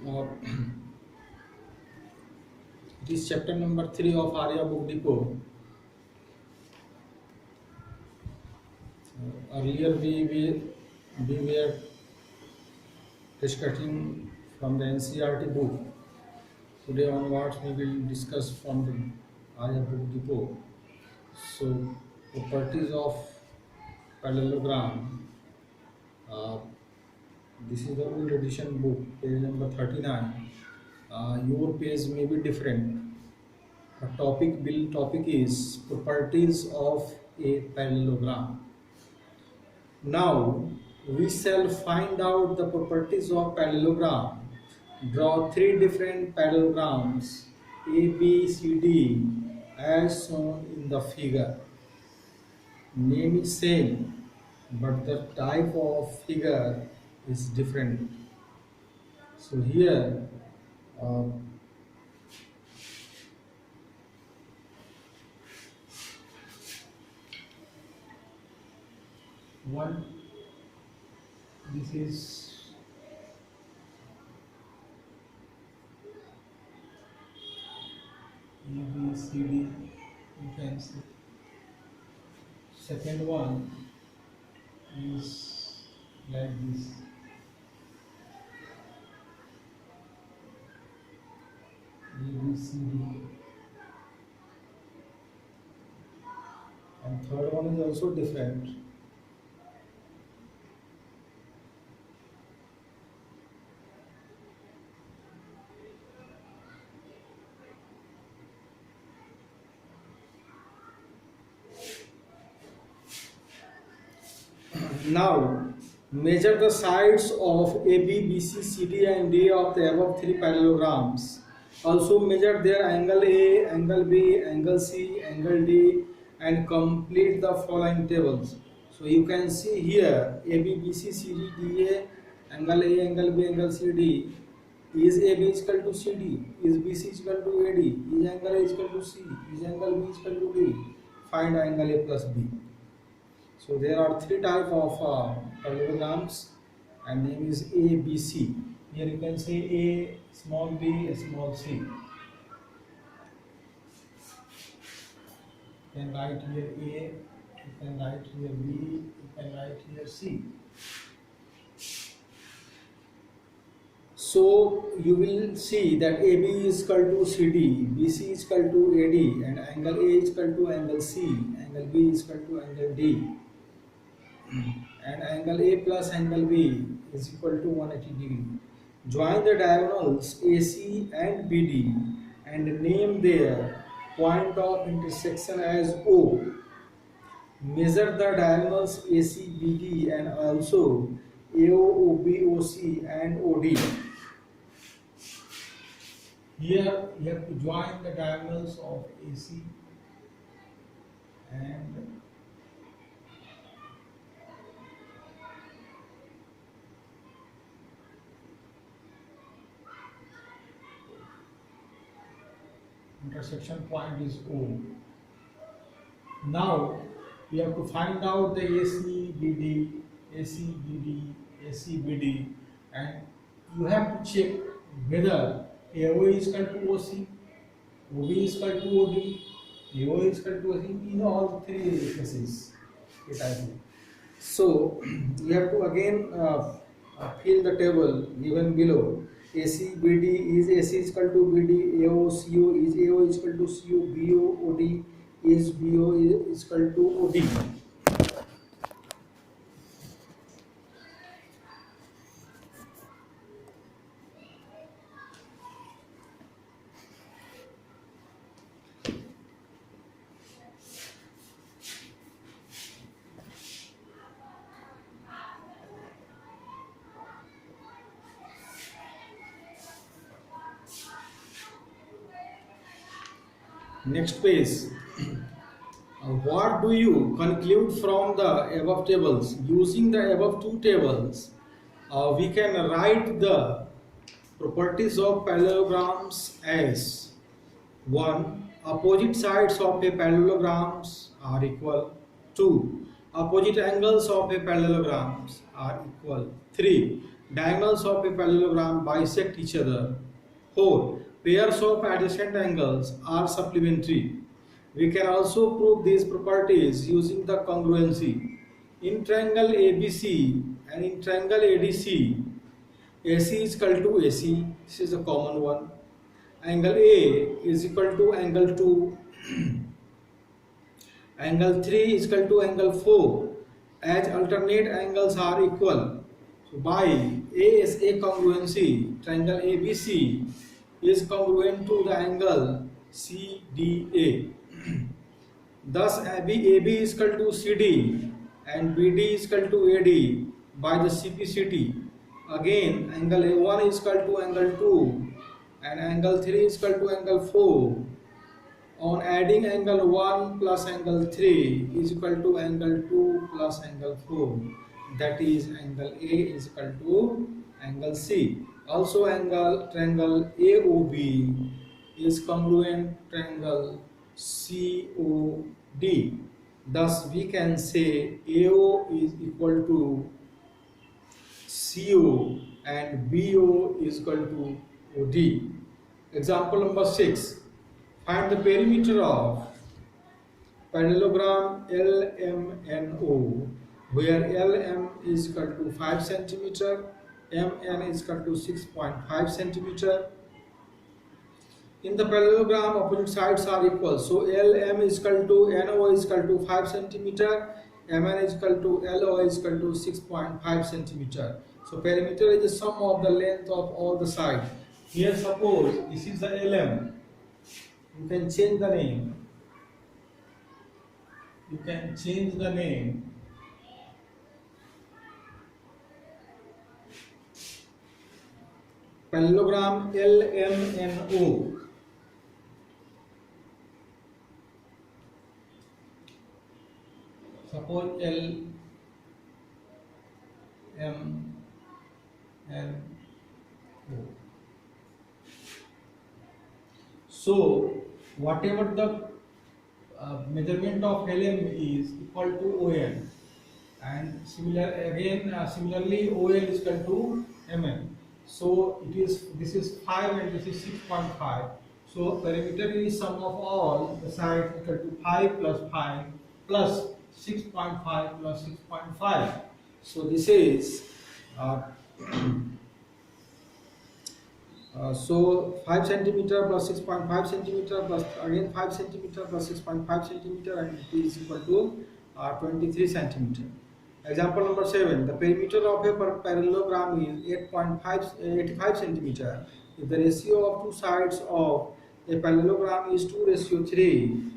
Uh, it is chapter number 3 of Arya Book Depot. Earlier we were discussing from the NCRT book. Today onwards we will discuss from the Arya Book Depot. So, properties of parallelogram. Uh, this is the old edition book, page number 39. Your page may be different. The topic is properties of a parallelogram. Now we shall find out the properties of parallelogram. Draw three different parallelograms A, B, C, D as shown in the figure. Name is same, but the type of figure is different. So here uh, one this is A, B, C, D. You can see. Second one is like this. A, B, C, D. And third one is also different. Now measure the sides of AB, BC, CD and D of the above three parallelograms. Also measure their angle A, angle B, angle C, angle D and complete the following tables. So you can see here AB, BC, CD, DA, angle A, angle B, angle C, D. Is AB is equal to CD? Is BC is equal to AD? Is angle A is equal to C? Is angle B is equal to D? Find angle A plus B. So there are three type of parallelograms and name is A, B, C. Here you can say A, small b, small c. You can write here A, you can write here B, you can write here C. So you will see that AB is equal to CD, BC is equal to AD and angle A is equal to angle C, angle B is equal to angle D. And angle A plus angle B is equal to 180 degree. Join the diagonals AC and BD and name their point of intersection as O. Measure the diagonals AC, BD and also AO, OB, OC and OD. Here you have to join the diagonals of AC and intersection point is O. Now we have to find out the AC, BD, AC, BD, AC, BD and you have to check whether AO is equal to OC, OB is equal to OD, AO is equal to OC in all three cases. So you have to again fill the table given below. AC, BD is AC is equal to BD, AO, CO is AO is equal to CO, BO, OD is BO is equal to OD. Next page. What do you conclude from the above tables? Using the above two tables, we can write the properties of parallelograms as 1. Opposite sides of a parallelograms are equal. 2. Opposite angles of a parallelograms are equal. 3. Diagonals of a parallelogram bisect each other. 4. Pairs of adjacent angles are supplementary. We can also prove these properties using the congruency. In triangle ABC and in triangle ADC, AC is equal to AC, this is a common one. Angle A is equal to angle 2, angle 3 is equal to angle 4, as alternate angles are equal. So by ASA congruency, triangle ABC is congruent to the angle CDA. Thus AB is equal to CD and BD is equal to AD by the CPCT. Again, angle A1 is equal to angle 2 and angle 3 is equal to angle 4. On adding angle 1 plus angle 3 is equal to angle 2 plus angle 4. That is angle A is equal to angle C. Also triangle AOB is congruent triangle COD. Thus we can say AO is equal to CO and BO is equal to OD. Example number 6. Find the perimeter of parallelogram LMNO, where LM is equal to 5 cm, MN is equal to 6.5 cm. In the parallelogram, opposite sides are equal. So LM is equal to NO is equal to 5 cm, MN is equal to LO is equal to 6.5 cm. So perimeter is the sum of the length of all the sides. Here suppose this is the LM. You can change the name. You can change the name. Parallelogram LMNO. Suppose LMNO. So whatever the measurement of LM is equal to ON, and similarly OL is equal to MN. So this is 5 and this is 6.5. So perimeter is sum of all the sides equal to 5 plus 6.5 plus 6.5. So this is so 5 centimeter plus 6.5 centimeter plus again 5 centimeter plus 6.5 centimeter, and it is equal to 23 centimeter. Example number 7. The perimeter of a parallelogram is 85 centimeter. If the ratio of two sides of a parallelogram is 2:3,